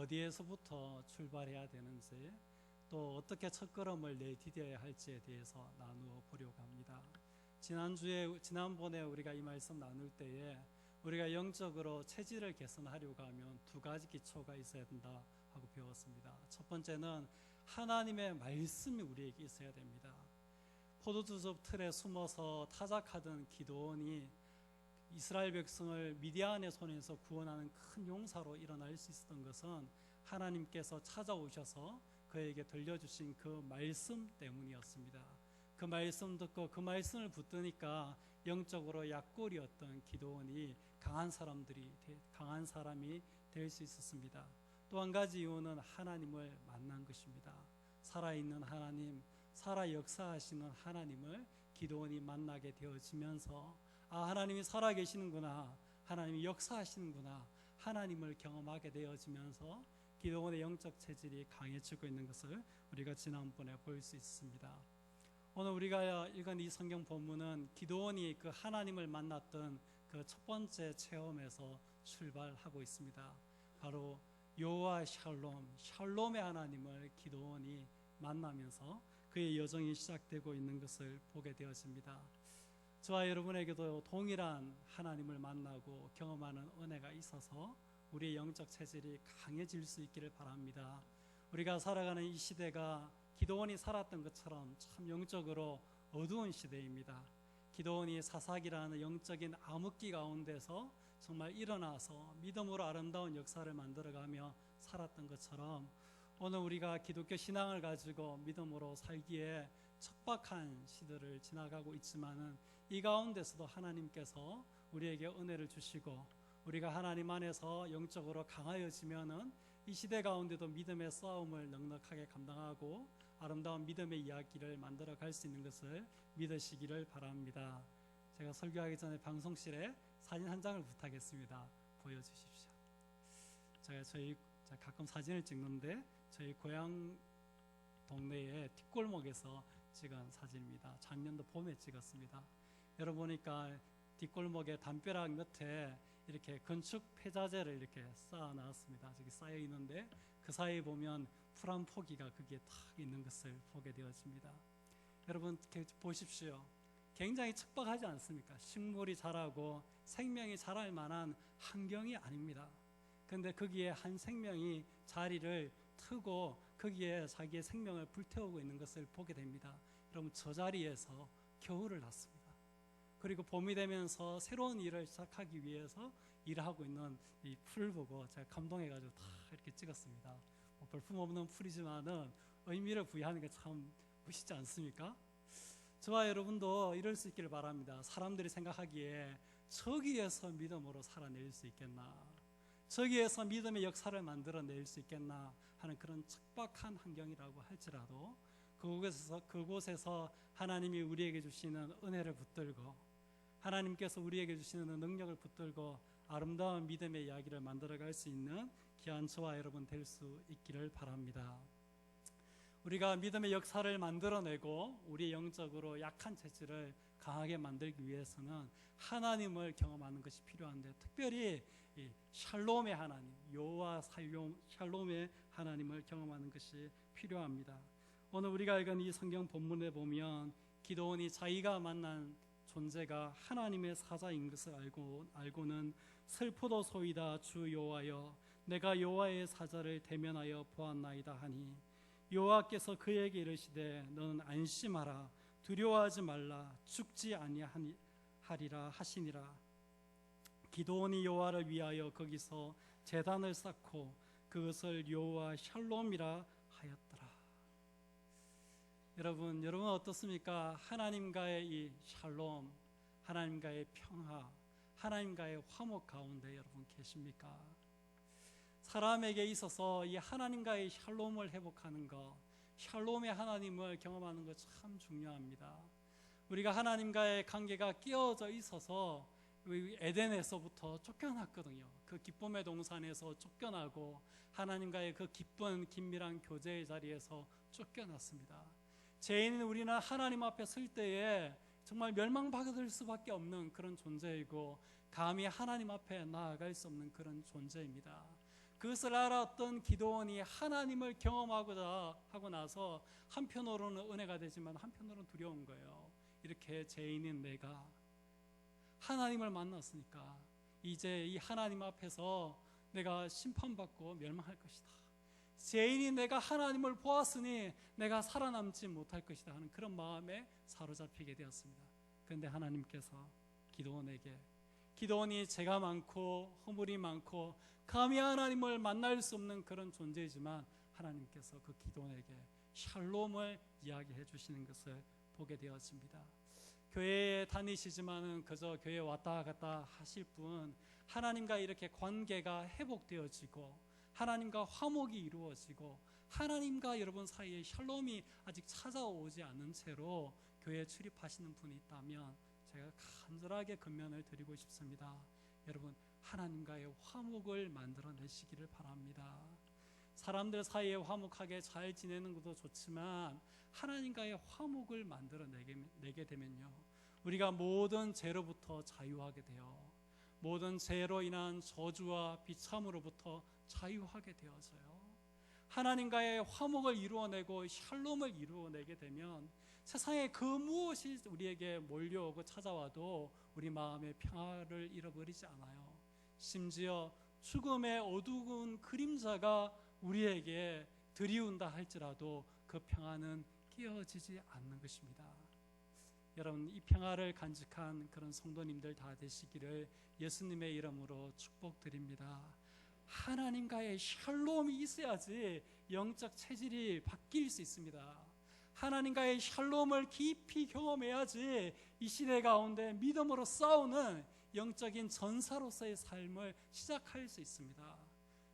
어디에서부터 출발해야 되는지, 또 어떻게 첫걸음을 내디뎌야 할지에 대해서 나누어 보려고 합니다. 지난번에 우리가 이 말씀 나눌 때에 우리가 영적으로 체질을 개선하려고 하면 두 가지 기초가 있어야 된다 하고 배웠습니다. 첫 번째는 하나님의 말씀이 우리에게 있어야 됩니다. 포도주즙 틀에 숨어서 타작하던 기드온이 이스라엘 백성을 미디안의 손에서 구원하는 큰 용사로 일어날 수 있었던 것은 하나님께서 찾아오셔서 그에게 들려주신 그 말씀 때문이었습니다. 그 말씀 듣고 그 말씀을 붙드니까 영적으로 약골이었던 기드온이 강한 사람이 될 수 있었습니다. 또 한 가지 이유는 하나님을 만난 것입니다. 살아있는 하나님, 살아 역사하시는 하나님을 기드온이 만나게 되어지면서 하나님이 살아계시는구나, 하나님이 역사하시는구나, 하나님을 경험하게 되어지면서 기드온의 영적 체질이 강해지고 있는 것을 우리가 지난번에 볼 수 있습니다. 오늘 우리가 읽은 이 성경 본문은 기드온이 그 하나님을 만났던 그 첫 번째 체험에서 출발하고 있습니다. 바로 여호와 샬롬의 하나님을 기드온이 만나면서 그의 여정이 시작되고 있는 것을 보게 되어집니다. 저와 여러분에게도 동일한 하나님을 만나고 경험하는 은혜가 있어서 우리의 영적 체질이 강해질 수 있기를 바랍니다. 우리가 살아가는 이 시대가 기드온이 살았던 것처럼 참 영적으로 어두운 시대입니다. 기드온이 사사기라는 영적인 암흑기 가운데서 정말 일어나서 믿음으로 아름다운 역사를 만들어가며 살았던 것처럼 오늘 우리가 기독교 신앙을 가지고 믿음으로 살기에 척박한 시대를 지나가고 있지만은 이 가운데서도 하나님께서 우리에게 은혜를 주시고 우리가 하나님 안에서 영적으로 강하여지면은 이 시대 가운데도 믿음의 싸움을 넉넉하게 감당하고 아름다운 믿음의 이야기를 만들어 갈 수 있는 것을 믿으시기를 바랍니다. 제가 설교하기 전에 방송실에 사진 한 장을 부탁했습니다. 보여주십시오. 제가 가끔 사진을 찍는데 저희 고향 동네의 뒷골목에서 찍은 사진입니다. 작년도 봄에 찍었습니다. 여러분 보니까 뒷골목의 담벼락 밑에 이렇게 건축 폐자재를 이렇게 쌓아 놨습니다. 저기 쌓여 있는데 그 사이에 보면 풀 한 포기가 거기에 탁 있는 것을 보게 되어집니다. 여러분 보십시오. 굉장히 척박하지 않습니까? 식물이 자라고 생명이 자랄 만한 환경이 아닙니다. 그런데 거기에 한 생명이 자리를 트고 거기에 자기의 생명을 불태우고 있는 것을 보게 됩니다. 여러분 저 자리에서 겨울을 났습니다. 그리고 봄이 되면서 새로운 일을 시작하기 위해서 일하고 있는 이 풀 보고 제가 감동해가지고 다 이렇게 찍었습니다. 볼품없는 풀이지만은 의미를 부여하는 게 참 멋있지 않습니까? 저와 여러분도 이럴 수 있기를 바랍니다. 사람들이 생각하기에 저기에서 믿음으로 살아낼 수 있겠나, 저기에서 믿음의 역사를 만들어낼 수 있겠나 하는 그런 척박한 환경이라고 할지라도 그곳에서 하나님이 우리에게 주시는 은혜를 붙들고 하나님께서 우리에게 주시는 능력을 붙들고 아름다운 믿음의 이야기를 만들어갈 수 있는 귀한 저와 여러분 될 수 있기를 바랍니다. 우리가 믿음의 역사를 만들어내고 우리의 영적으로 약한 체질을 강하게 만들기 위해서는 하나님을 경험하는 것이 필요한데 특별히 이 샬롬의 하나님, 여호와 샬롬의 하나님을 경험하는 것이 필요합니다. 오늘 우리가 읽은 이 성경 본문에 보면 기드온이 자기가 만난 존재가 하나님의 사자인 것을 알고는 슬프도소이다 주 여호와여 내가 여호와의 사자를 대면하여 보았나이다 하니 여호와께서 그에게 이르시되 너는 안심하라 두려워하지 말라 죽지 아니하리라 하시니라. 기드온이 여호와를 위하여 거기서 제단을 쌓고 그것을 여호와 샬롬이라 하였더라. 여러분 어떻습니까? 하나님과의 이 샬롬, 하나님과의 평화, 하나님과의 화목 가운데 여러분 계십니까? 사람에게 있어서 이 하나님과의 샬롬을 회복하는 것, 샬롬의 하나님을 경험하는 것 참 중요합니다. 우리가 하나님과의 관계가 끼어져 있어서 에덴에서부터 쫓겨났거든요. 그 기쁨의 동산에서 쫓겨나고 하나님과의 그 기쁜 긴밀한 교제의 자리에서 쫓겨났습니다. 죄인인 우리는 하나님 앞에 설 때에 정말 멸망받을 수밖에 없는 그런 존재이고 감히 하나님 앞에 나아갈 수 없는 그런 존재입니다. 그것을 알았던 기드온이 하나님을 경험하고자 하고 나서 한편으로는 은혜가 되지만 한편으로는 두려운 거예요. 이렇게 죄인인 내가 하나님을 만났으니까 이제 이 하나님 앞에서 내가 심판받고 멸망할 것이다. 죄인인 내가 하나님을 보았으니 내가 살아남지 못할 것이다 하는 그런 마음에 사로잡히게 되었습니다. 그런데 하나님께서 기드온이 죄가 많고 허물이 많고 감히 하나님을 만날 수 없는 그런 존재이지만 하나님께서 그 기드온에게 샬롬을 이야기해 주시는 것을 보게 되었습니다. 교회에 다니시지만은 그저 교회에 왔다 갔다 하실 뿐 하나님과 이렇게 관계가 회복되어지고 하나님과 화목이 이루어지고 하나님과 여러분 사이에 샬롬이 아직 찾아오지 않은 채로 교회에 출입하시는 분이 있다면 제가 간절하게 권면을 드리고 싶습니다. 여러분, 하나님과의 화목을 만들어내시기를 바랍니다. 사람들 사이에 화목하게 잘 지내는 것도 좋지만 하나님과의 화목을 만들어내게 되면요, 우리가 모든 죄로부터 자유하게 되어 모든 죄로 인한 저주와 비참으로부터 자유하게 되어져요. 하나님과의 화목을 이루어내고 샬롬을 이루어내게 되면 세상에 그 무엇이 우리에게 몰려오고 찾아와도 우리 마음의 평화를 잃어버리지 않아요. 심지어 죽음의 어두운 그림자가 우리에게 들이운다 할지라도 그 평화는 깨어지지 않는 것입니다. 여러분, 이 평화를 간직한 그런 성도님들 다 되시기를 예수님의 이름으로 축복드립니다. 하나님과의 샬롬이 있어야지 영적 체질이 바뀔 수 있습니다. 하나님과의 샬롬을 깊이 경험해야지 이 시대 가운데 믿음으로 싸우는 영적인 전사로서의 삶을 시작할 수 있습니다.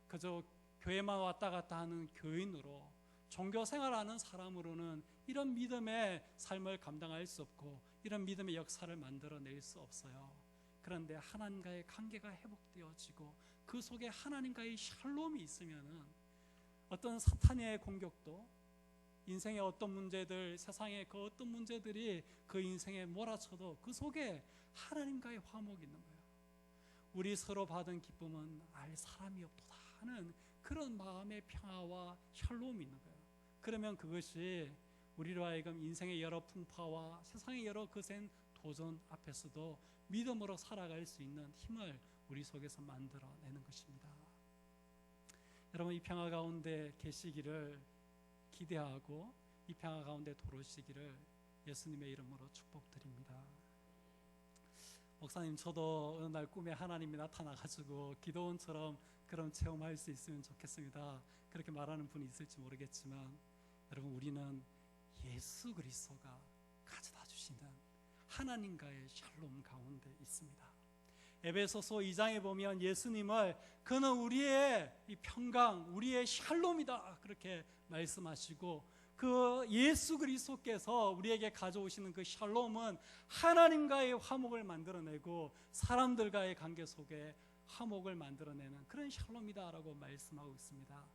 그저 교회만 왔다 갔다 하는 교인으로 종교 생활하는 사람으로는 이런 믿음의 삶을 감당할 수 없고 이런 믿음의 역사를 만들어낼 수 없어요. 그런데 하나님과의 관계가 회복되어지고 그 속에 하나님과의 샬롬이 있으면은 어떤 사탄의 공격도, 인생의 어떤 문제들, 세상의 그 어떤 문제들이 그 인생에 몰아쳐도 그 속에 하나님과의 화목이 있는 거예요. 우리 서로 받은 기쁨은 알 사람이 없도다 하는 그런 마음의 평화와 샬롬이 있는 거예요. 그러면 그것이 우리로 하여금 인생의 여러 풍파와 세상의 여러 거센 도전 앞에서도 믿음으로 살아갈 수 있는 힘을 우리 속에서 만들어내는 것입니다. 여러분, 이 평화 가운데 계시기를 기대하고 이 평화 가운데 도우시기를 예수님의 이름으로 축복드립니다. 목사님, 저도 어느 날 꿈에 하나님이 나타나가지고 기도원처럼 그런 체험할 수 있으면 좋겠습니다. 그렇게 말하는 분이 있을지 모르겠지만 여러분, 우리는 예수 그리스도가 가져다 주시는 하나님과의 샬롬 가운데 있습니다. 에베소서 2장에 보면 예수님을 그는 우리의 이 평강, 우리의 샬롬이다 그렇게 말씀하시고 그 예수 그리스도께서 우리에게 가져오시는 그 샬롬은 하나님과의 화목을 만들어내고 사람들과의 관계 속에 화목을 만들어내는 그런 샬롬이다라고 말씀하고 있습니다.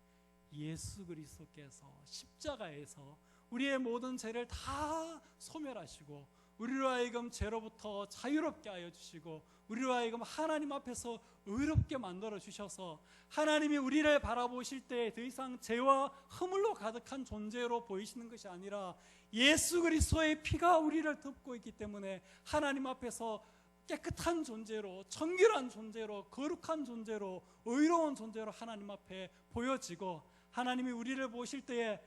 예수 그리스도께서 십자가에서 우리의 모든 죄를 다 소멸하시고 우리로 하여금 죄로부터 자유롭게 하여 주시고 우리로 하여금 하나님 앞에서 의롭게 만들어 주셔서 하나님이 우리를 바라보실 때 더 이상 죄와 허물로 가득한 존재로 보이시는 것이 아니라 예수 그리스도의 피가 우리를 덮고 있기 때문에 하나님 앞에서 깨끗한 존재로, 정결한 존재로, 거룩한 존재로, 의로운 존재로 하나님 앞에 보여지고 하나님이 우리를 보실 때에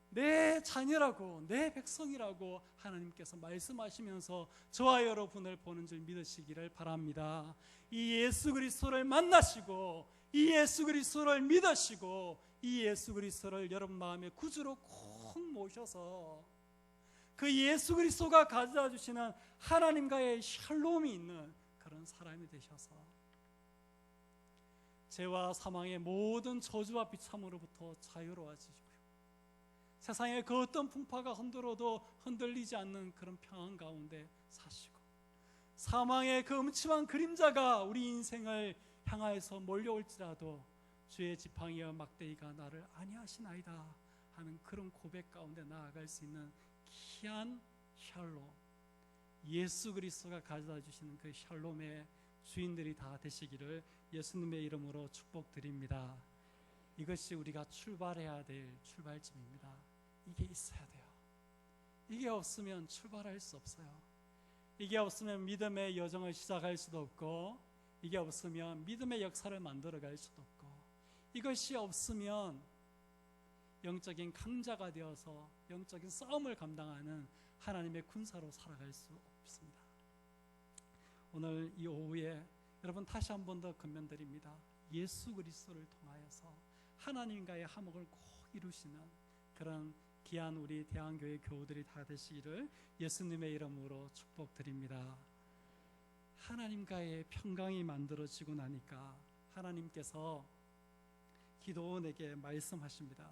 내 자녀라고, 내 백성이라고 하나님께서 말씀하시면서 저와 여러분을 보는 줄 믿으시기를 바랍니다. 이 예수 그리스도를 만나시고 이 예수 그리스도를 믿으시고 이 예수 그리스도를 여러분 마음의 구주로 꼭 모셔서 그 예수 그리스도가 가져다 주시는 하나님과의 샬롬이 있는 그런 사람이 되셔서 죄와 사망의 모든 저주와 비참으로부터 자유로워지시고요, 세상의 그 어떤 풍파가 흔들어도 흔들리지 않는 그런 평안 가운데 사시고 사망의 그 음침한 그림자가 우리 인생을 향하여서 몰려올지라도 주의 지팡이와 막대기가 나를 안위하시나이다 하는 그런 고백 가운데 나아갈 수 있는 귀한 샬롬, 예수 그리스도가 가져다 주시는 그 샬롬의 주인들이 다 되시기를 예수님의 이름으로 축복드립니다. 이것이 우리가 출발해야 될 출발점입니다. 이게 있어야 돼요. 이게 없으면 출발할 수 없어요. 이게 없으면 믿음의 여정을 시작할 수도 없고, 이게 없으면 믿음의 역사를 만들어갈 수도 없고, 이것이 없으면 영적인 강자가 되어서 영적인 싸움을 감당하는 하나님의 군사로 살아갈 수 없습니다. 오늘 이 오후에 여러분 다시 한 번 더 권면드립니다. 예수 그리스도를 통하여서 하나님과의 화목을 꼭 이루시는 그런 귀한 우리 대한교회 교우들이 다 되시기를 예수님의 이름으로 축복드립니다. 하나님과의 평강이 만들어지고 나니까 하나님께서 기도원에게 말씀하십니다.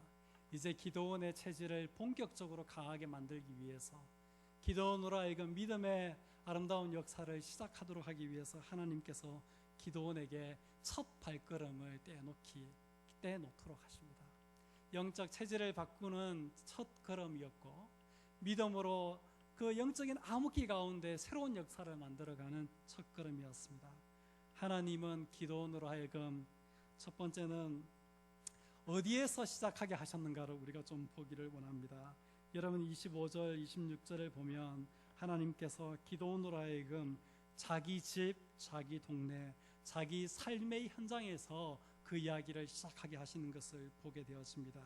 이제 기도원의 체질을 본격적으로 강하게 만들기 위해서, 기도원으로 하여금 믿음의 아름다운 역사를 시작하도록 하기 위해서 하나님께서 기도원에게 첫 발걸음을 떼놓도록 하십니다. 영적 체질을 바꾸는 첫 걸음이었고, 믿음으로 그 영적인 암흑기 가운데 새로운 역사를 만들어가는 첫 걸음이었습니다. 하나님은 기도원으로 하여금 첫 번째는 어디에서 시작하게 하셨는가를 우리가 좀 보기를 원합니다. 여러분 25절 26절을 보면 하나님께서 기도원으로 하여금 자기 집, 자기 동네, 자기 삶의 현장에서 그 이야기를 시작하게 하시는 것을 보게 되었습니다.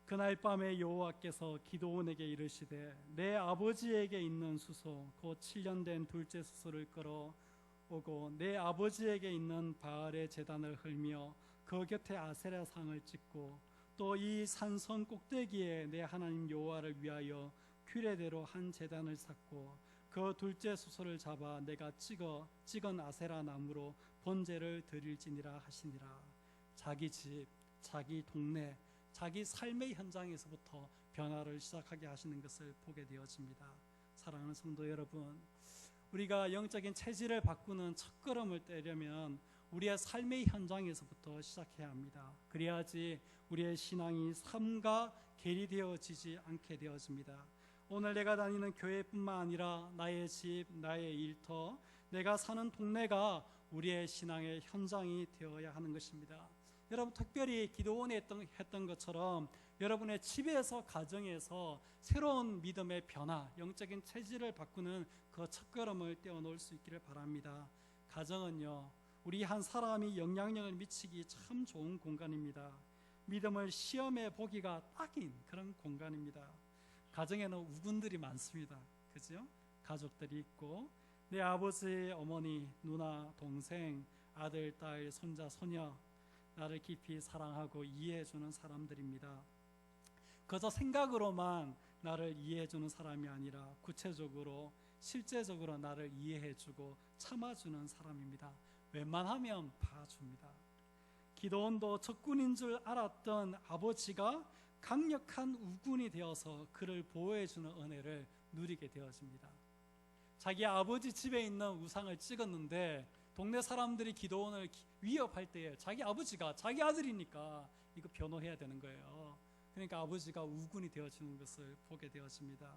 그날 밤에 여호와께서 기도원에게 이르시되 내 아버지에게 있는 수소 곧 7년 된 둘째 수소를 끌어오고 내 아버지에게 있는 바알의 제단을 헐며 그 곁에 아세라상을 찍고 또 이 산성 꼭대기에 내 하나님 여호와를 위하여 규례대로 한 제단을 쌓고 그 둘째 수소를 잡아 내가 찍은 아세라 나무로 번제를 드릴지니라 하시니라. 자기 집, 자기 동네, 자기 삶의 현장에서부터 변화를 시작하게 하시는 것을 보게 되어집니다. 사랑하는 성도 여러분, 우리가 영적인 체질을 바꾸는 첫걸음을 떼려면 우리의 삶의 현장에서부터 시작해야 합니다. 그래야지 우리의 신앙이 삶과 계리되어지지 않게 되어집니다. 오늘 내가 다니는 교회뿐만 아니라 나의 집, 나의 일터, 내가 사는 동네가 우리의 신앙의 현장이 되어야 하는 것입니다. 여러분 특별히 기도원에 했던 것처럼 여러분의 집에서, 가정에서 새로운 믿음의 변화, 영적인 체질을 바꾸는 그 첫걸음을 떼어놓을 수 있기를 바랍니다. 가정은요, 우리 한 사람이 영향력을 미치기 참 좋은 공간입니다. 믿음을 시험해 보기가 딱인 그런 공간입니다. 가정에는 우군들이 많습니다. 그죠? 가족들이 있고 내 아버지, 어머니, 누나, 동생, 아들, 딸, 손자, 소녀, 나를 깊이 사랑하고 이해해주는 사람들입니다. 그저 생각으로만 나를 이해해주는 사람이 아니라 구체적으로 실제적으로 나를 이해해주고 참아주는 사람입니다. 웬만하면 봐줍니다. 기도원도 적군인 줄 알았던 아버지가 강력한 우군이 되어서 그를 보호해주는 은혜를 누리게 되어집니다. 자기 아버지 집에 있는 우상을 찍었는데 동네 사람들이 기도원을 위협할 때에 자기 아버지가 자기 아들이니까 이거 변호해야 되는 거예요. 그러니까 아버지가 우군이 되어주는 것을 보게 되어집니다.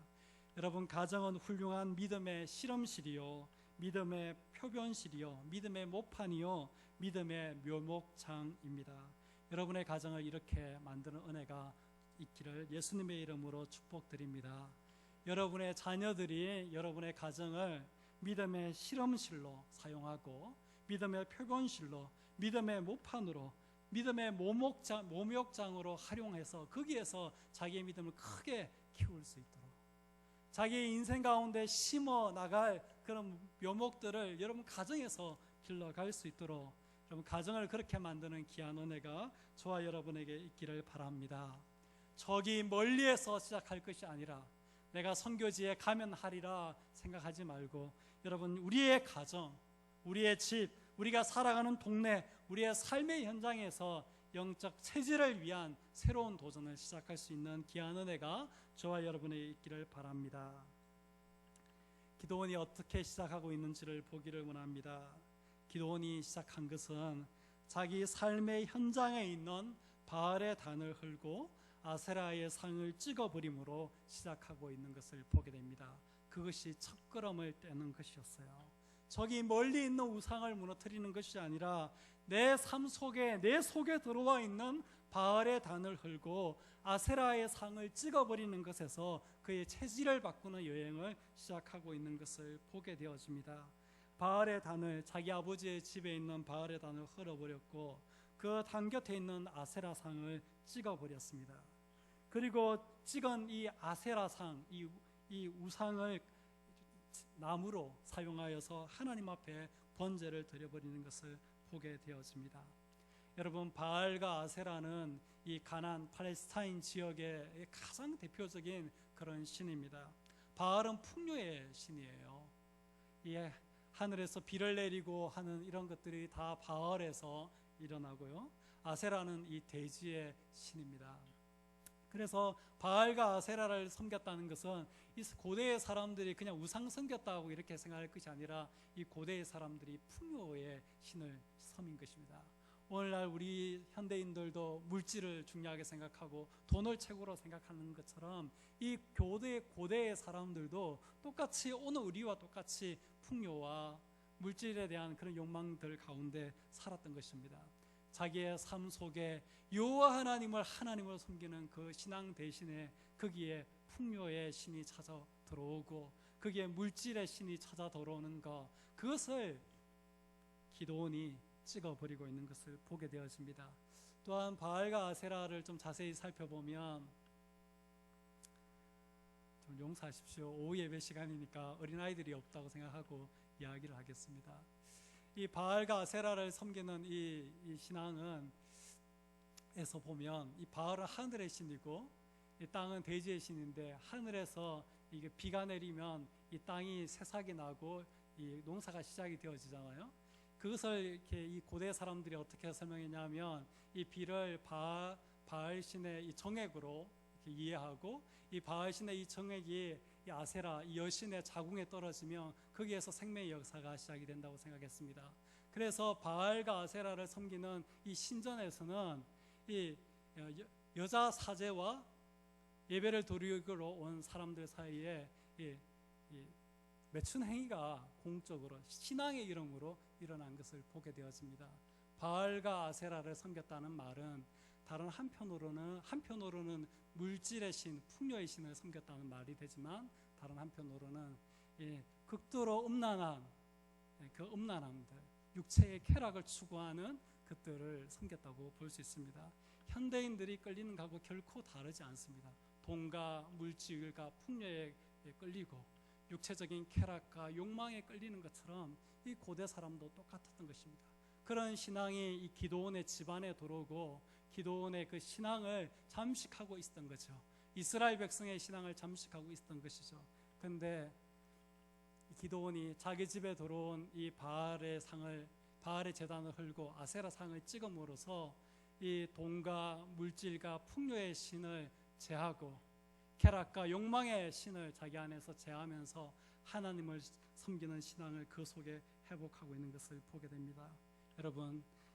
여러분, 가정은 훌륭한 믿음의 실험실이요, 믿음의 표변실이요, 믿음의 모판이요, 믿음의 묘목장입니다. 여러분의 가정을 이렇게 만드는 은혜가 있기를 예수님의 이름으로 축복드립니다. 여러분의 자녀들이 여러분의 가정을 믿음의 실험실로 사용하고 믿음의 표본실로, 믿음의 모판으로, 믿음의 모목장으로 활용해서 거기에서 자기의 믿음을 크게 키울 수 있도록, 자기의 인생 가운데 심어 나갈 그런 묘목들을 여러분 가정에서 길러갈 수 있도록 여러분 가정을 그렇게 만드는 귀한 은혜가 저와 여러분에게 있기를 바랍니다. 저기 멀리에서 시작할 것이 아니라 내가 선교지에 가면 하리라 생각하지 말고 여러분 우리의 가정, 우리의 집, 우리가 살아가는 동네, 우리의 삶의 현장에서 영적 체질을 위한 새로운 도전을 시작할 수 있는 귀한 은혜가 저와 여러분에게 있기를 바랍니다. 기도원이 어떻게 시작하고 있는지를 보기를 원합니다. 기도원이 시작한 것은 자기 삶의 현장에 있는 바알의 단을 헐고 아세라의 상을 찍어버림으로 시작하고 있는 것을 보게 됩니다. 그것이 첫걸음을 떼는 것이었어요. 저기 멀리 있는 우상을 무너뜨리는 것이 아니라 내 삶 속에 내 속에 들어와 있는 바알의 단을 헐고 아세라의 상을 찍어버리는 것에서 그의 체질을 바꾸는 여행을 시작하고 있는 것을 보게 되어집니다. 바알의 단을, 자기 아버지의 집에 있는 바알의 단을 헐어버렸고 그 단 곁에 있는 아세라 상을 찍어버렸습니다. 그리고 찍은 이 아세라 상, 이 우상을 나무로 사용하여서 하나님 앞에 번제를 드려버리는 것을 보게 되어집니다. 여러분, 바알과 아세라는 이 가나안 팔레스타인 지역의 가장 대표적인 그런 신입니다. 바알은 풍요의 신이에요. 예, 하늘에서 비를 내리고 하는 이런 것들이 다 바알에서 일어나고요. 아세라는 이 대지의 신입니다. 그래서 바알과 아세라를 섬겼다는 것은 이 고대의 사람들이 그냥 우상 섬겼다고 이렇게 생각할 것이 아니라 이 고대의 사람들이 풍요의 신을 섬긴 것입니다. 오늘날 우리 현대인들도 물질을 중요하게 생각하고 돈을 최고로 생각하는 것처럼 이 고대의 사람들도 똑같이 오늘 우리와 똑같이 풍요와 물질에 대한 그런 욕망들 가운데 살았던 것입니다. 자기의 삶 속에 여호와 하나님을 섬기는 그 신앙 대신에 거기에 풍요의 신이 찾아 들어오고 거기에 물질의 신이 찾아 들어오는 것, 그것을 기드온이 찍어버리고 있는 것을 보게 되어집니다. 또한 바알과 아세라를 좀 자세히 살펴보면, 좀 용서하십시오. 오후 예배 시간이니까 어린아이들이 없다고 생각하고 이야기를 하겠습니다. 이 바알과 아세라를 섬기는 이 신앙은 에서 보면 이 바알은 하늘의 신이고 이 땅은 대지의 신인데, 하늘에서 이게 비가 내리면 이 땅이 새싹이 나고 이 농사가 시작이 되어지잖아요. 그것을 이렇게 이 고대 사람들이 어떻게 설명했냐면, 이 비를 바알 신의 이 정액으로 이렇게 이해하고, 이 바알 신의 이 정액이 이 아세라, 이 여신의 자궁에 떨어지면 거기에서 생명의 역사가 시작이 된다고 생각했습니다. 그래서 바알과 아세라를 섬기는 이 신전에서는 이 여자 사제와 예배를 드리러 온 사람들 사이에 이 매춘 행위가 공적으로 신앙의 이름으로 일어난 것을 보게 되었습니다. 바알과 아세라를 섬겼다는 말은 다른 한편으로는 물질의 신, 풍요의 신을 섬겼다는 말이 되지만, 다른 한편으로는 극도로 음란한 그 음란함들, 육체의 쾌락을 추구하는 것들을 섬겼다고 볼 수 있습니다. 현대인들이 끌리는 것하고 결코 다르지 않습니다. 돈과 물질과 풍요에 끌리고 육체적인 쾌락과 욕망에 끌리는 것처럼 이 고대 사람도 똑같았던 것입니다. 그런 신앙이 이 기드온의 집안에 들어오고 기드온의 그 신앙을 잠식하고 있었던 거죠. 이스라엘 백성의 신앙을 잠식하고 있었던 것이죠. 그런데 기드온이 자기 집에 들어온 이 바알의 제단을 헐고 아세라 상을 찍음으로써 이 돈과 물질과 풍요의 신을 제하고 쾌락과 욕망의 신을 자기 안에서 제하면서 하나님을 섬기는 신앙을 그 속에 회복하고 있는 것을 보게 됩니다.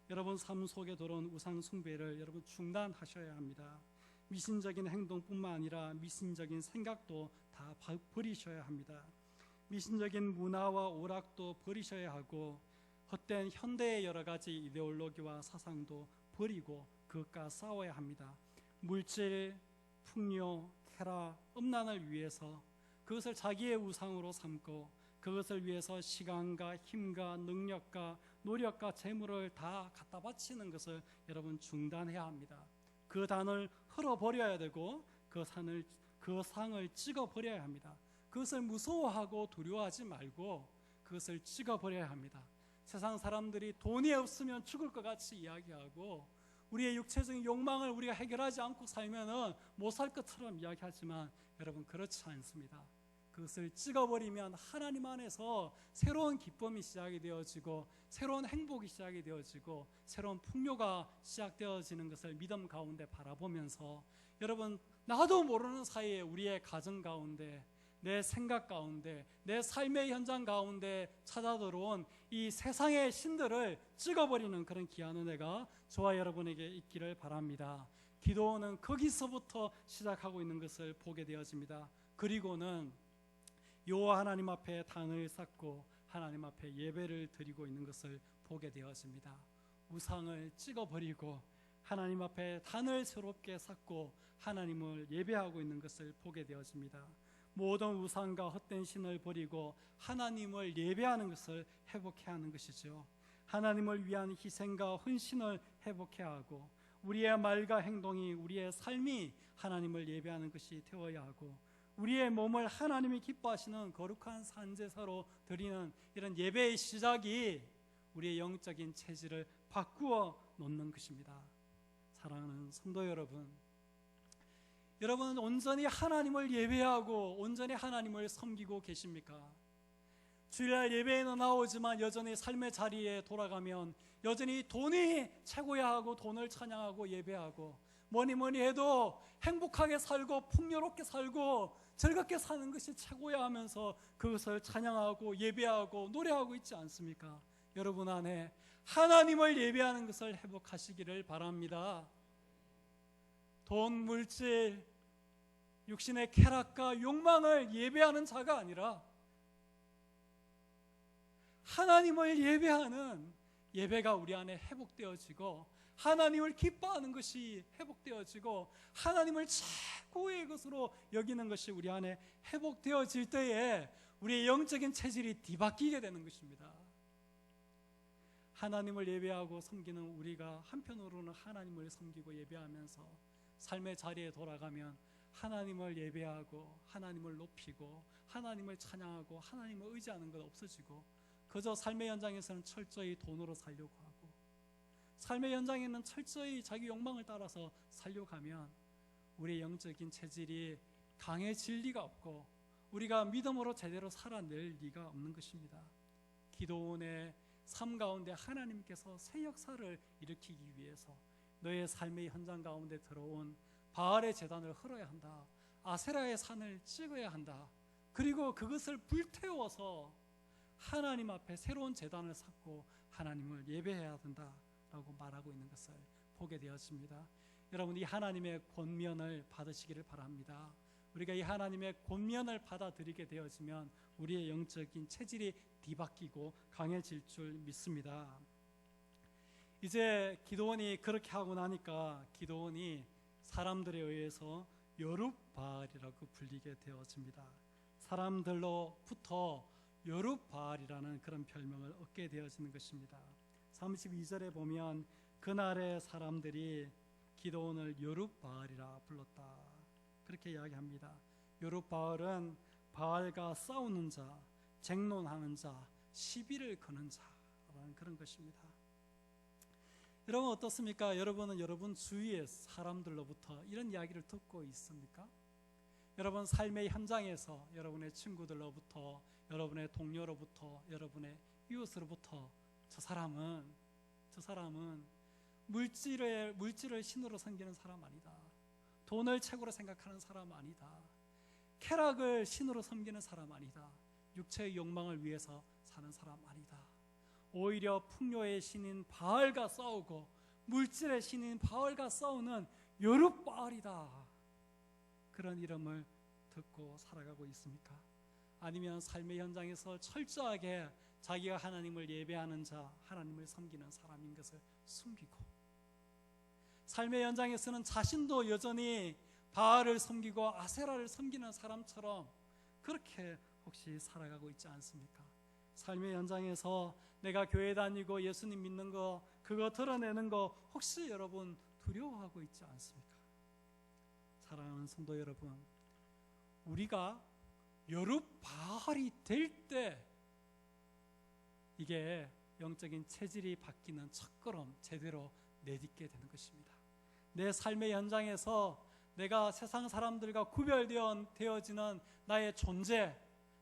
여러분 삶 속에 들어온 우상 숭배를 여러분 중단하셔야 합니다. 미신적인 행동뿐만 아니라 미신적인 생각도 다 버리셔야 합니다. 미신적인 문화와 오락도 버리셔야 하고, 헛된 현대의 여러 가지 이데올로기와 사상도 버리고 그것과 싸워야 합니다. 물질, 풍요, 쾌락, 음란을 위해서 그것을 자기의 우상으로 삼고 그것을 위해서 시간과 힘과 능력과 노력과 재물을 다 갖다 바치는 것을 여러분 중단해야 합니다. 그 단을 헐어버려야 되고 그 상을 찍어버려야 합니다. 그것을 무서워하고 두려워하지 말고 그것을 찍어버려야 합니다. 세상 사람들이 돈이 없으면 죽을 것 같이 이야기하고 우리의 육체적인 욕망을 우리가 해결하지 않고 살면은 못 살 것처럼 이야기하지만, 여러분 그렇지 않습니다. 그것을 찍어버리면 하나님 안에서 새로운 기쁨이 시작이 되어지고 새로운 행복이 시작이 되어지고 새로운 풍요가 시작되어지는 것을 믿음 가운데 바라보면서, 여러분 나도 모르는 사이에 우리의 가정 가운데, 내 생각 가운데, 내 삶의 현장 가운데 찾아 들어온 이 세상의 신들을 찍어버리는 그런 귀한 은혜가 저와 여러분에게 있기를 바랍니다. 기도는 거기서부터 시작하고 있는 것을 보게 되어집니다. 그리고는 여호와 하나님 앞에 단을 쌓고 하나님 앞에 예배를 드리고 있는 것을 보게 되어집니다. 우상을 찍어버리고 하나님 앞에 단을 새롭게 쌓고 하나님을 예배하고 있는 것을 보게 되어집니다. 모든 우상과 헛된 신을 버리고 하나님을 예배하는 것을 회복해야 하는 것이죠. 하나님을 위한 희생과 헌신을 회복해야 하고 우리의 말과 행동이, 우리의 삶이 하나님을 예배하는 것이 되어야 하고 우리의 몸을 하나님이 기뻐하시는 거룩한 산제사로 드리는 이런 예배의 시작이 우리의 영적인 체질을 바꾸어 놓는 것입니다. 사랑하는 성도 여러분, 여러분은 온전히 하나님을 예배하고 온전히 하나님을 섬기고 계십니까? 주일날 예배에는 나오지만 여전히 삶의 자리에 돌아가면 여전히 돈이 최고야 하고 돈을 찬양하고 예배하고 뭐니 해도 행복하게 살고 풍요롭게 살고 즐겁게 사는 것이 최고야 하면서 그것을 찬양하고 예배하고 노래하고 있지 않습니까? 여러분 안에 하나님을 예배하는 것을 회복하시기를 바랍니다. 돈, 물질, 육신의 쾌락과 욕망을 예배하는 자가 아니라 하나님을 예배하는 예배가 우리 안에 회복되어지고 하나님을 기뻐하는 것이 회복되어지고 하나님을 최고의 것으로 여기는 것이 우리 안에 회복되어질 때에 우리의 영적인 체질이 뒤바뀌게 되는 것입니다. 하나님을 예배하고 섬기는 우리가 한편으로는 하나님을 섬기고 예배하면서 삶의 자리에 돌아가면 하나님을 예배하고 하나님을 높이고 하나님을 찬양하고 하나님을 의지하는 것 없어지고 그저 삶의 현장에서는 철저히 돈으로 살려고 하고 삶의 현장에는 철저히 자기 욕망을 따라서 살려고 하면 우리의 영적인 체질이 강해질 리가 없고 우리가 믿음으로 제대로 살아낼 리가 없는 것입니다. 기도원의 삶 가운데 하나님께서 새 역사를 일으키기 위해서 너의 삶의 현장 가운데 들어온 바알의 제단을 헐어야 한다. 아세라의 산을 찍어야 한다. 그리고 그것을 불태워서 하나님 앞에 새로운 제단을 쌓고 하나님을 예배해야 된다라고 말하고 있는 것을 보게 되었습니다. 여러분, 이 하나님의 권면을 받으시기를 바랍니다. 우리가 이 하나님의 권면을 받아들이게 되어지면 우리의 영적인 체질이 뒤바뀌고 강해질 줄 믿습니다. 이제 기드온이 그렇게 하고 나니까 기드온이 사람들에 의해서 여룹바알이라고 불리게 되어집니다. 사람들로부터 여룹바알이라는 그런 별명을 얻게 되어지는 것입니다. 32절에 보면 그날의 사람들이 기드온을 여룹바알이라 불렀다, 그렇게 이야기합니다. 여룹바알은 바알과 싸우는 자, 쟁론하는 자, 시비를 거는 자라는 그런 것입니다. 여러분 어떻습니까? 여러분은 여러분 주위의 사람들로부터 이런 이야기를 듣고 있습니까? 여러분 삶의 현장에서 여러분의 친구들로부터, 여러분의 동료로부터, 여러분의 이웃으로부터 저 사람은 물질을 신으로 섬기는 사람 아니다. 돈을 최고로 생각하는 사람 아니다. 쾌락을 신으로 섬기는 사람 아니다. 육체의 욕망을 위해서 사는 사람 아니다. 오히려 풍요의 신인 바알과 싸우고 물질의 신인 바알과 싸우는 여룹바알이다, 그런 이름을 듣고 살아가고 있습니까? 아니면 삶의 현장에서 철저하게 자기가 하나님을 예배하는 자, 하나님을 섬기는 사람인 것을 숨기고 삶의 현장에서는 자신도 여전히 바알을 섬기고 아세라를 섬기는 사람처럼 그렇게 혹시 살아가고 있지 않습니까? 삶의 현장에서 내가 교회 다니고 예수님 믿는 거, 그거 드러내는 거 혹시 여러분 두려워하고 있지 않습니까? 사랑하는 성도 여러분, 우리가 여룹바알이 될 때 이게 영적인 체질이 바뀌는 첫걸음, 제대로 내딛게 되는 것입니다. 내 삶의 현장에서 내가 세상 사람들과 구별되어지는 나의 존재,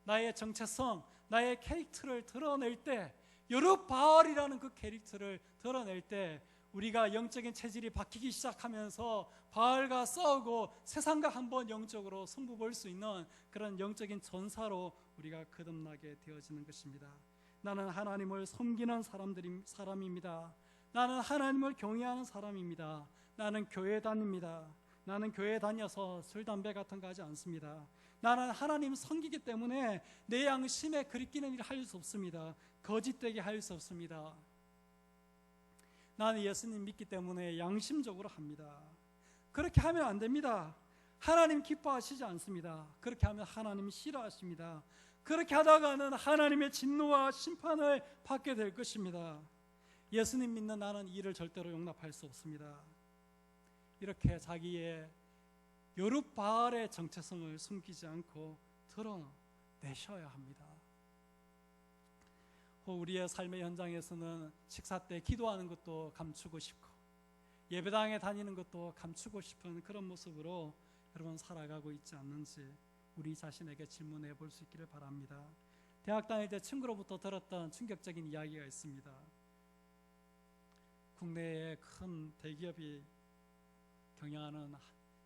나의 정체성, 나의 캐릭터를 드러낼 때, 여룹바알이라는 그 캐릭터를 드러낼 때 우리가 영적인 체질이 바뀌기 시작하면서 바알과 싸우고 세상과 한번 영적으로 승부 볼 수 있는 그런 영적인 전사로 우리가 거듭나게 되어지는 것입니다. 나는 하나님을 섬기는 사람입니다. 나는 하나님을 경외하는 사람입니다. 나는 교회 다닙니다. 나는 교회 다녀서 술, 담배 같은 거 하지 않습니다. 나는 하나님 섬기기 때문에 내 양심에 그리끼는 일을 할 수 없습니다. 거짓되게 할 수 없습니다. 나는 예수님 믿기 때문에 양심적으로 합니다. 그렇게 하면 안 됩니다. 하나님 기뻐하시지 않습니다. 그렇게 하면 하나님 싫어하십니다. 그렇게 하다가는 하나님의 진노와 심판을 받게 될 것입니다. 예수님 믿는 나는 이를 절대로 용납할 수 없습니다. 이렇게 자기의 여룻바알의 정체성을 숨기지 않고 드러내셔야 합니다. 우리의 삶의 현장에서는 식사 때 기도하는 것도 감추고 싶고 예배당에 다니는 것도 감추고 싶은 그런 모습으로 여러분 살아가고 있지 않는지 우리 자신에게 질문해 볼 수 있기를 바랍니다. 대학 다닐 때 친구로부터 들었던 충격적인 이야기가 있습니다. 국내의 큰 대기업이 경영하는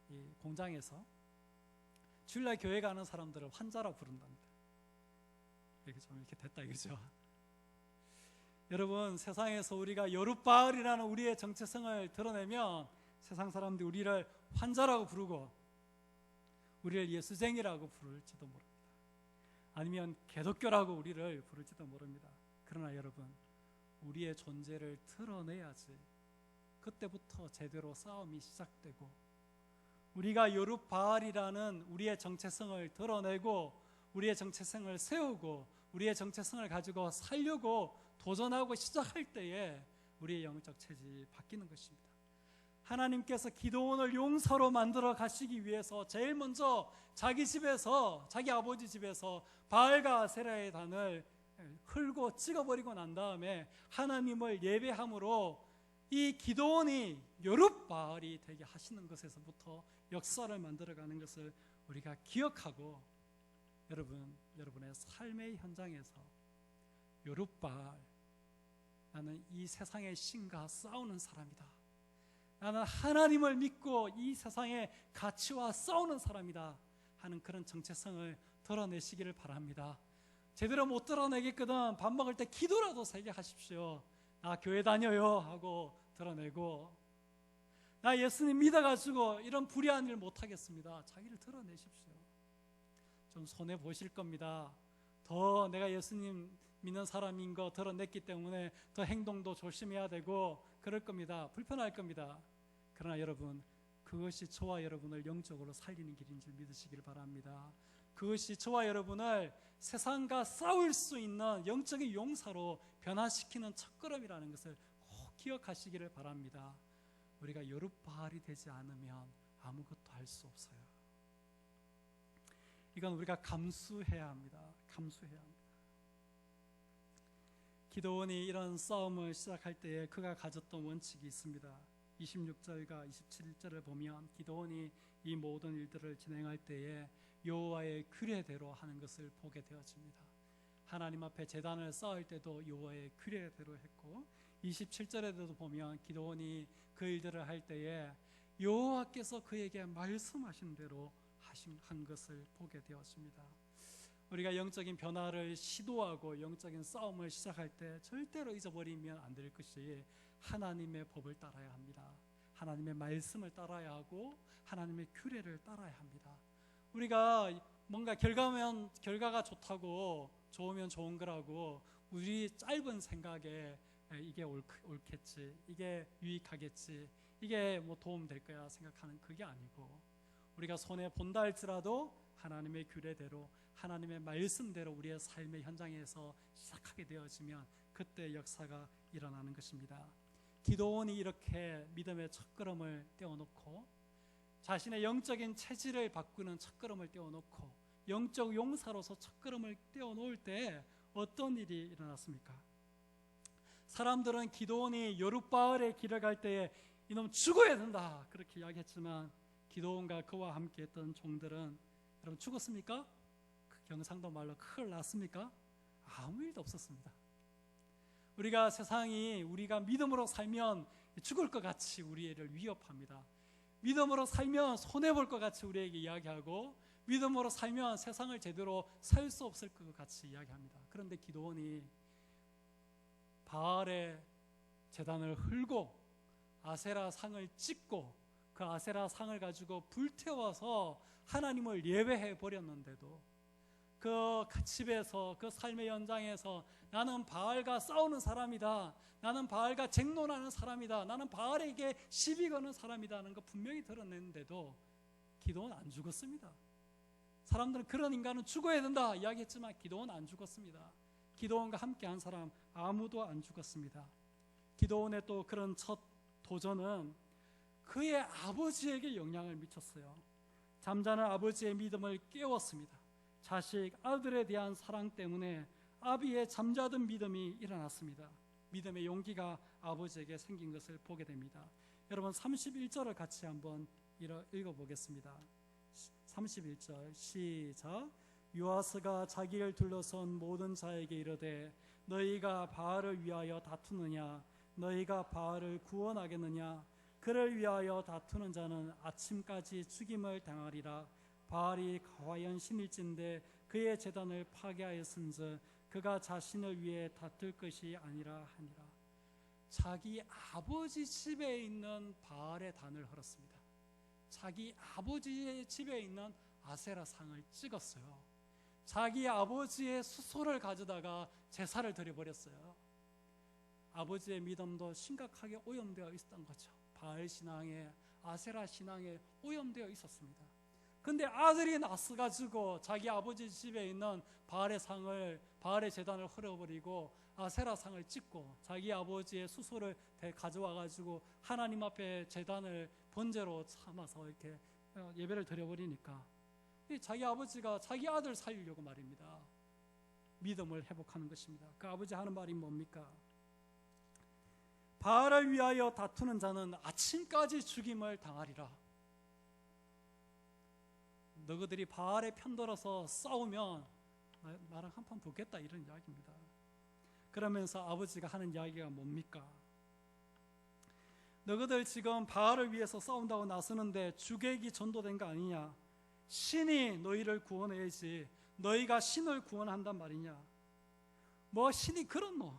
이 공장에서 주일날 교회 가는 사람들을 환자라고 부른답니다. 이렇게 좀 이렇게 됐다 이거죠. 여러분, 세상에서 우리가 여룻바알이라는 우리의 정체성을 드러내면 세상 사람들이 우리를 환자라고 부르고 우리를 예수쟁이라고 부를지도 모릅니다. 아니면 개독교라고 우리를 부를지도 모릅니다. 그러나 여러분, 우리의 존재를 드러내야지 그때부터 제대로 싸움이 시작되고 우리가 여룻바알이라는 우리의 정체성을 드러내고 우리의 정체성을 세우고 우리의 정체성을 가지고 살려고 도전하고 시작할 때에 우리의 영적 체질이 바뀌는 것입니다. 하나님께서 기드온을 용사로 만들어 가시기 위해서 제일 먼저 자기 집에서, 자기 아버지 집에서 바알과 아세라의 단을 헐고 찍어버리고 난 다음에 하나님을 예배함으로 이 기드온이 여룻바알이 되게 하시는 것에서부터 역사를 만들어가는 것을 우리가 기억하고 여러분의 삶의 현장에서 여룻바알, 나는 이 세상의 신과 싸우는 사람이다. 나는 하나님을 믿고 이 세상의 가치와 싸우는 사람이다 하는 그런 정체성을 드러내시기를 바랍니다. 제대로 못 드러내겠거든 밥 먹을 때 기도라도 세게 하십시오. 나 교회 다녀요 하고 드러내고, 나 예수님 믿어가지고 이런 불의한 일 못하겠습니다. 자기를 드러내십시오. 좀 손해 보실 겁니다. 더 내가 예수님 믿는 사람인 거 드러냈기 때문에 더 행동도 조심해야 되고 그럴 겁니다. 불편할 겁니다. 그러나 여러분, 그것이 저와 여러분을 영적으로 살리는 길인 줄 믿으시길 바랍니다. 그것이 저와 여러분을 세상과 싸울 수 있는 영적인 용사로 변화시키는 첫걸음이라는 것을 꼭 기억하시기를 바랍니다. 우리가 여룻바알이 되지 않으면 아무것도 할 수 없어요. 이건 우리가 감수해야 합니다. 감수해야 합니다. 기드온이 이런 싸움을 시작할 때에 그가 가졌던 원칙이 있습니다. 26절과 27절을 보면 기드온이 이 모든 일들을 진행할 때에 여호와의 규례대로 하는 것을 보게 되어집니다. 하나님 앞에 제단을 쌓을 때도 여호와의 규례대로 했고 27절에도 보면 기드온이 그 일들을 할 때에 여호와께서 그에게 말씀하신 대로 한 것을 보게 되었습니다. 우리가 영적인 변화를 시도하고 영적인 싸움을 시작할 때 절대로 잊어버리면 안 될 것이 하나님의 법을 따라야 합니다. 하나님의 말씀을 따라야 하고 하나님의 규례를 따라야 합니다. 우리가 뭔가 결과가 좋다고, 좋으면 좋은 거라고 우리 짧은 생각에 이게 옳겠지, 이게 유익하겠지, 이게 뭐 도움 될 거야 생각하는 그게 아니고, 우리가 손해 본다 할지라도 하나님의 규례대로 하나님의 말씀대로 우리의 삶의 현장에서 시작하게 되어지면 그때 역사가 일어나는 것입니다. 기드온이 이렇게 믿음의 첫걸음을 떼어놓고 자신의 영적인 체질을 바꾸는 첫걸음을 떼어놓고 영적 용사로서 첫걸음을 떼어놓을 때 어떤 일이 일어났습니까? 사람들은 기드온이 여룻바알의 길을 갈 때에 이놈 죽어야 된다 그렇게 이야기했지만 기드온과 그와 함께 했던 종들은 여러분 죽었습니까? 그 경상도 말로 큰일 났습니까? 아무 일도 없었습니다. 우리가 세상이 우리가 믿음으로 살면 죽을 것 같이 우리를 위협합니다. 믿음으로 살면 손해볼 것 같이 우리에게 이야기하고 믿음으로 살면 세상을 제대로 살 수 없을 것 같이 이야기합니다. 그런데 기드온이 바알의 제단을 헐고 아세라 상을 찍고 그 아세라 상을 가지고 불태워서 하나님을 예배해 버렸는데도 그 집에서 그 삶의 현장에서 나는 바알과 싸우는 사람이다, 나는 바알과 쟁론하는 사람이다, 나는 바알에게 시비 거는 사람이다 하는 거 분명히 드러냈는데도 기도는 안 죽었습니다. 사람들은 그런 인간은 죽어야 된다 이야기했지만 기도는 안 죽었습니다. 기도원과 함께 한 사람 아무도 안 죽었습니다. 기도원의 또 그런 첫 도전은 그의 아버지에게 영향을 미쳤어요. 잠자는 아버지의 믿음을 깨웠습니다. 자식, 아들에 대한 사랑 때문에 아비의 잠자던 믿음이 일어났습니다. 믿음의 용기가 아버지에게 생긴 것을 보게 됩니다. 여러분 31절을 같이 한번 읽어보겠습니다. 31절 시작. 요아스가 자기를 둘러선 모든 자에게 이르되 너희가 바알을 위하여 다투느냐, 너희가 바알을 구원하겠느냐, 그를 위하여 다투는 자는 아침까지 죽임을 당하리라. 바알이 과연 신일진데 그의 제단을 파괴하였은즉 그가 자신을 위해 다툴 것이 아니라 하니라. 자기 아버지 집에 있는 바알의 단을 헐었습니다. 자기 아버지의 집에 있는 아세라 상을 찍었어요. 자기 아버지의 수소를 가져다가 제사를 드려버렸어요. 아버지의 믿음도 심각하게 오염되어 있었던 거죠. 바알 신앙에, 아세라 신앙에 오염되어 있었습니다. 근데 아들이 낳아가지고 자기 아버지 집에 있는 바알의 상을, 바알의 제단을 헐어버리고 아세라 상을 찍고 자기 아버지의 수소를 가져와가지고 하나님 앞에 제단을 번제로 삼아서 이렇게 예배를 드려버리니까 자기 아버지가 자기 아들 살리려고 말입니다. 믿음을 회복하는 것입니다. 그 아버지 하는 말이 뭡니까? 바알을 위하여 다투는 자는 아침까지 죽임을 당하리라. 너희들이 바알에 편들어서 싸우면 나랑 한판 붙겠다 이런 이야기입니다. 그러면서 아버지가 하는 이야기가 뭡니까? 너희들 지금 바알을 위해서 싸운다고 나서는데 주객이 전도된 거 아니냐? 신이 너희를 구원해야지 너희가 신을 구원한단 말이냐? 뭐 신이 그렇노?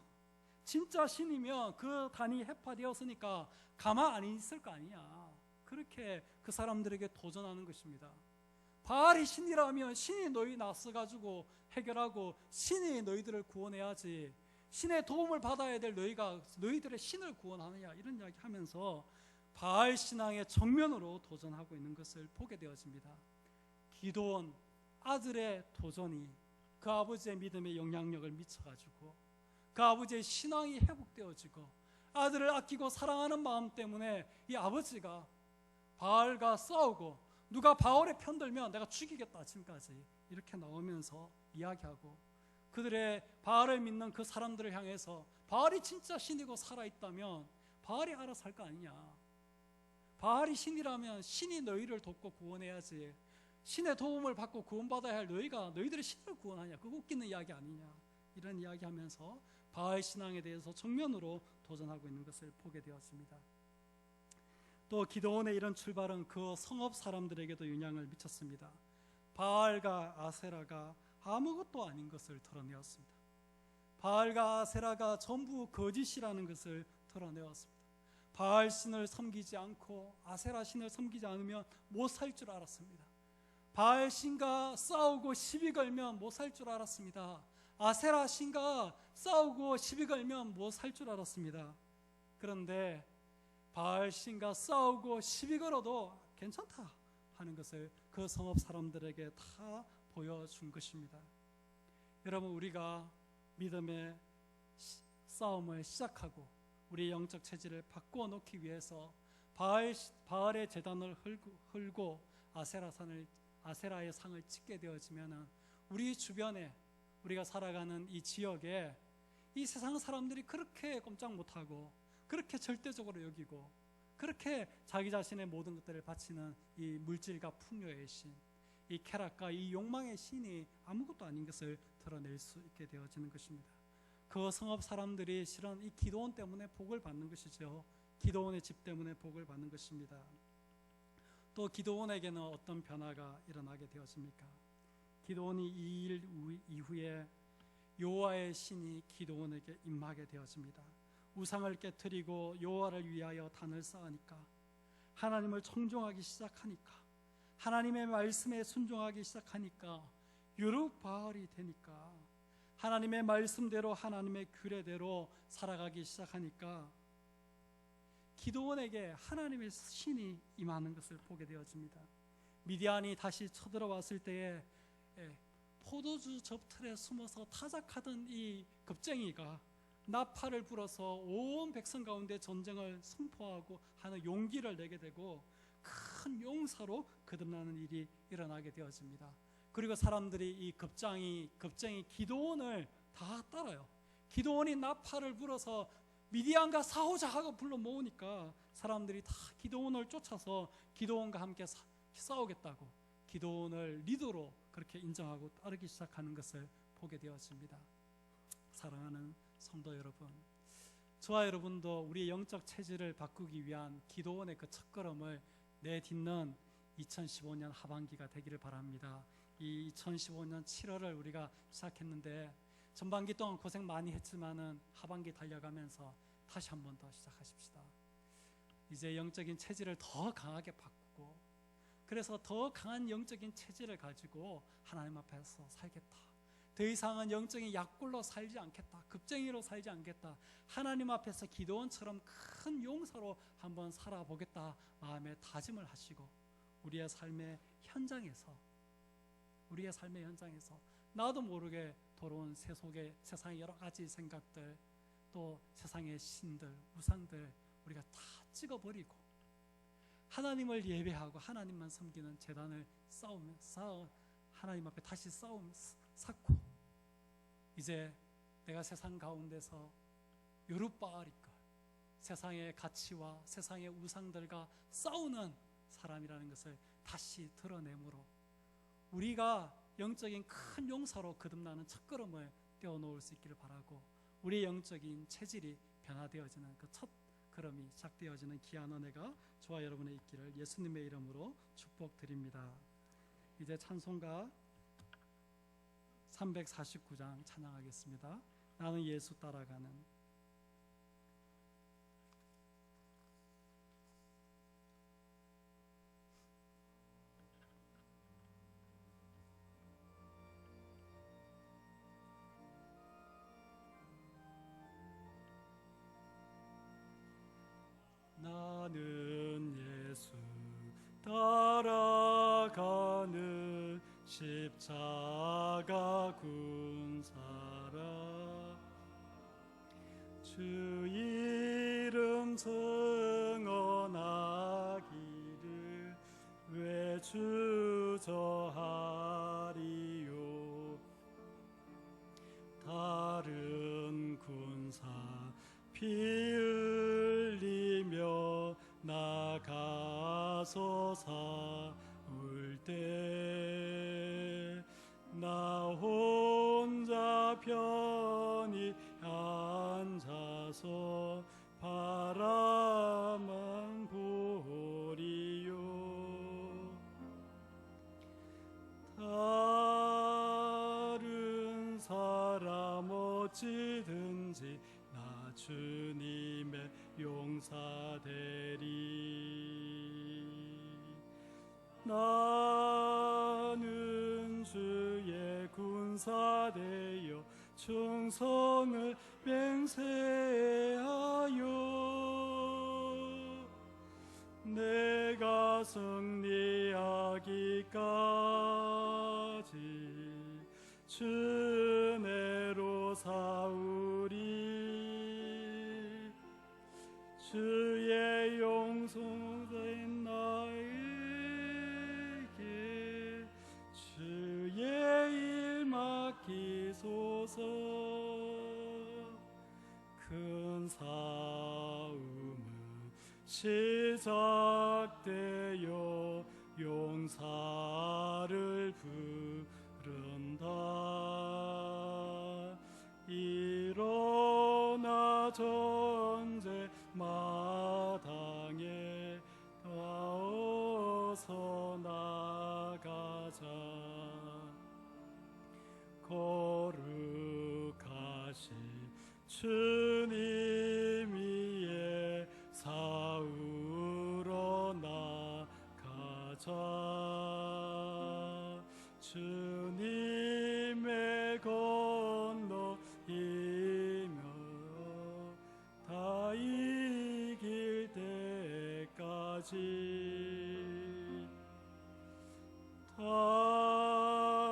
진짜 신이면 그 단이 해파되었으니까 가만 안 있을 거 아니냐? 그렇게 그 사람들에게 도전하는 것입니다. 바알이 신이라면 신이 너희 나서가지고 해결하고 신이 너희들을 구원해야지 신의 도움을 받아야 될 너희가 너희들의 신을 구원하느냐 이런 이야기 하면서 바알 신앙의 정면으로 도전하고 있는 것을 보게 되어집니다. 기도원 아들의 도전이 그 아버지의 믿음에 영향력을 미쳐가지고 그 아버지의 신앙이 회복되어지고 아들을 아끼고 사랑하는 마음 때문에 이 아버지가 바알과 싸우고 누가 바알에 편들면 내가 죽이겠다 지금까지 이렇게 나오면서 이야기하고 그들의 바알을 믿는 그 사람들을 향해서 바알이 진짜 신이고 살아있다면 바알이 알아서 할 거 아니냐, 바알이 신이라면 신이 너희를 돕고 구원해야지 신의 도움을 받고 구원받아야 할 너희가 너희들의 신을 구원하냐, 그거 웃기는 이야기 아니냐 이런 이야기하면서 바알 신앙에 대해서 정면으로 도전하고 있는 것을 보게 되었습니다. 또 기도원의 이런 출발은 그 성읍 사람들에게도 영향을 미쳤습니다. 바알과 아세라가 아무것도 아닌 것을 드러내었습니다. 바알과 아세라가 전부 거짓이라는 것을 드러내었습니다. 바알 신을 섬기지 않고 아세라 신을 섬기지 않으면 못 살 줄 알았습니다. 바알 신과 싸우고 시비 걸면 못 살 줄 알았습니다. 아세라 신과 싸우고 시비 걸면 못 살 줄 알았습니다. 그런데 바알 신과 싸우고 시비 걸어도 괜찮다 하는 것을 그 성읍 사람들에게 다 보여준 것입니다. 여러분, 우리가 믿음의 싸움을 시작하고 우리의 영적 체질을 바꾸어 놓기 위해서 바알의 제단을 헐고 아세라의 상을 찍게 되어지면 우리 주변에 우리가 살아가는 이 지역에 이 세상 사람들이 그렇게 꼼짝 못하고 그렇게 절대적으로 여기고 그렇게 자기 자신의 모든 것들을 바치는 이 물질과 풍요의 신, 이 쾌락과 이 욕망의 신이 아무것도 아닌 것을 드러낼 수 있게 되어지는 것입니다. 그 성읍 사람들이 실은 이 기도원 때문에 복을 받는 것이죠. 기도원의 집 때문에 복을 받는 것입니다. 또 기도원에게는 어떤 변화가 일어나게 되었습니까? 기도원이 이 일 이후에 여호와의 신이 기도원에게 임하게 되었습니다. 우상을 깨트리고 여호와를 위하여 단을 쌓으니까, 하나님을 청종하기 시작하니까, 하나님의 말씀에 순종하기 시작하니까 여룹바알이 되니까, 하나님의 말씀대로 하나님의 규례대로 살아가기 시작하니까 기드온에게 하나님의 신이 임하는 것을 보게 되어집니다. 미디안이 다시 쳐들어왔을 때에 포도주 접틀에 숨어서 타작하던 이 겁쟁이가 나팔을 불어서 온 백성 가운데 전쟁을 선포하고 하는 용기를 내게 되고 큰 용사로 거듭나는 일이 일어나게 되어집니다. 그리고 사람들이 이 겁쟁이 기드온을 다 따라요. 기드온이 나팔을 불어서 미디안과 싸우자 하고 불러 모으니까 사람들이 다 기드온을 쫓아서 기드온과 함께 싸우겠다고 기드온을 리더로 그렇게 인정하고 따르기 시작하는 것을 보게 되었습니다. 사랑하는 성도 여러분, 저와 여러분도 우리의 영적 체질을 바꾸기 위한 기드온의 그 첫걸음을 내딛는 2015년 하반기가 되기를 바랍니다. 이 2015년 7월을 우리가 시작했는데 전반기 동안 고생 많이 했지만은 하반기 달려가면서 다시 한 번 더 시작하십시다. 이제 영적인 체질을 더 강하게 바꾸고, 그래서 더 강한 영적인 체질을 가지고 하나님 앞에서 살겠다. 더 이상은 영적인 약골로 살지 않겠다. 겁쟁이로 살지 않겠다. 하나님 앞에서 기드온처럼 큰 용사로 한번 살아보겠다 마음에 다짐을 하시고, 우리의 삶의 현장에서 나도 모르게 돌아온 세상의 여러 가지 생각들, 또 세상의 신들, 우상들 우리가 다 찍어버리고 하나님을 예배하고 하나님만 섬기는 제단을 하나님 앞에 다시 쌓고, 이제 내가 세상 가운데서 여룹바알이니까 세상의 가치와 세상의 우상들과 싸우는 사람이라는 것을 다시 드러내므로 우리가 영적인 큰 용사로 거듭나는 첫걸음을 떼어놓을 수 있기를 바라고, 우리의 영적인 체질이 변화되어지는 그 첫 걸음이 시작되어지는 귀한 은혜가 저와 여러분의 있기를 예수님의 이름으로 축복드립니다. 이제 찬송가 349장 찬양하겠습니다. 나는 예수 따라가는. 나는 예수 따라가는 십자가 군사라. 주 이름 증언하기를 외주저하리요. 다른 군사 피 흘리며 나가서 싸울 때 나 혼자 편히 앉아서 바라만 보리요. 다른 사람 어찌든지 나 주님의 용사 되리. 나는 주의 군사 되어 충성을 맹세하여 내가 승리하기까지 주 은혜로 싸우리. 주의 용서된 나에게 주의 일 맡기소서. 큰 싸움은 시작되어 용사를 부른다. 일어나 전제 마당에 어서 나가자. 거룩하신 주님 위에 싸우러 나가자. 주님 건너이며 다 이길 때까지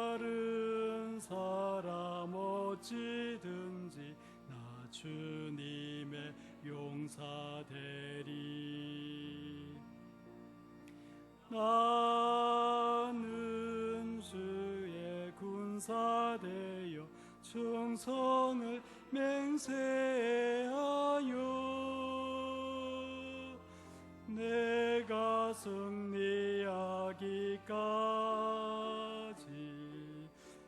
다른 사람 어찌든지 나 주님의 용사되리. 나는 주의 군사되어 충성을 맹세하여 내가 승리하기까지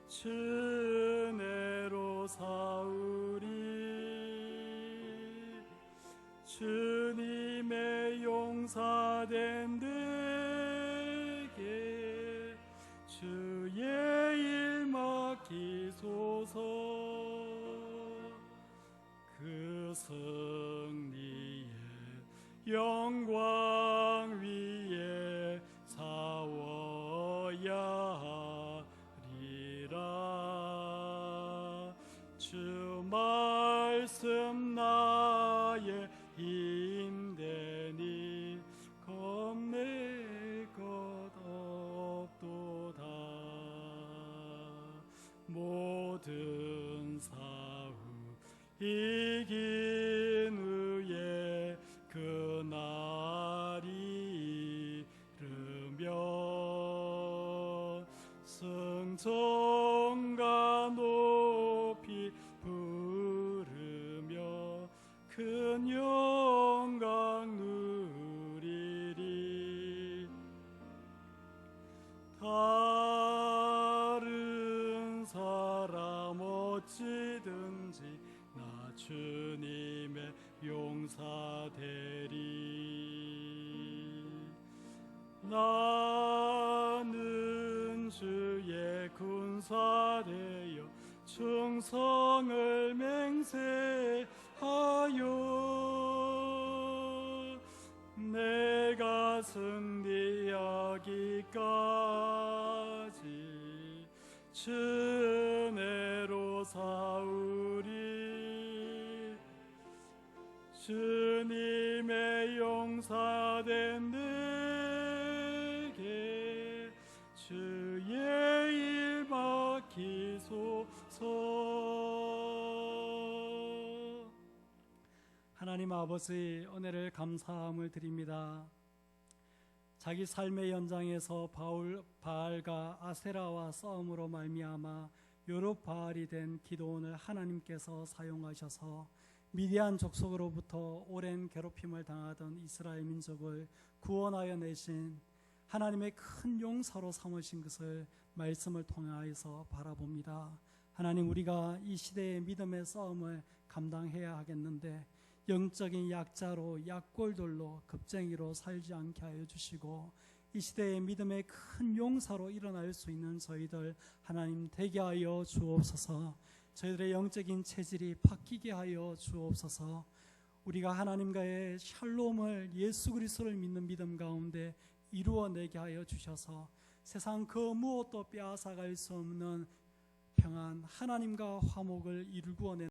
주내로 싸우리. 주님의 용사된 내게 주의 일 맡기소서. 그 승리의 영광 위에 싸워야 하리라. 주 말씀 나의 힘되니 겁낼 것 없도다. 모든 싸움 이긴 후에 그날이 이르면 승천가 높이 부르며 큰 영광 누리리. 다른 사람 어찌든지 나 주님의 용사되리. 나는 주의 군사되어 충성을 맹세하여 내가 승리하기까지 주내로 싸우리. 주님의 용사된 내게 주의 일 맡기소서. 하나님 아버지, 은혜를 감사함을 드립니다. 자기 삶의 연장에서 바알과 아세라와 싸움으로 말미암아 요룹바알이 된 기드온을 하나님께서 사용하셔서 미디안 족속으로부터 오랜 괴롭힘을 당하던 이스라엘 민족을 구원하여 내신 하나님의 큰 용사로 삼으신 것을 말씀을 통하여서 바라봅니다. 하나님, 우리가 이 시대의 믿음의 싸움을 감당해야 하겠는데 영적인 약자로 약골들로 겁쟁이로 살지 않게 하여 주시고 이 시대의 믿음의 큰 용사로 일어날 수 있는 저희들 하나님 되게 하여 주옵소서. 저희들의 영적인 체질이 바뀌게 하여 주옵소서. 우리가 하나님과의 샬롬을, 예수 그리스도를 믿는 믿음 가운데 이루어내게 하여 주셔서 세상 그 무엇도 빼앗아갈 수 없는 평안, 하나님과 화목을 이루어내는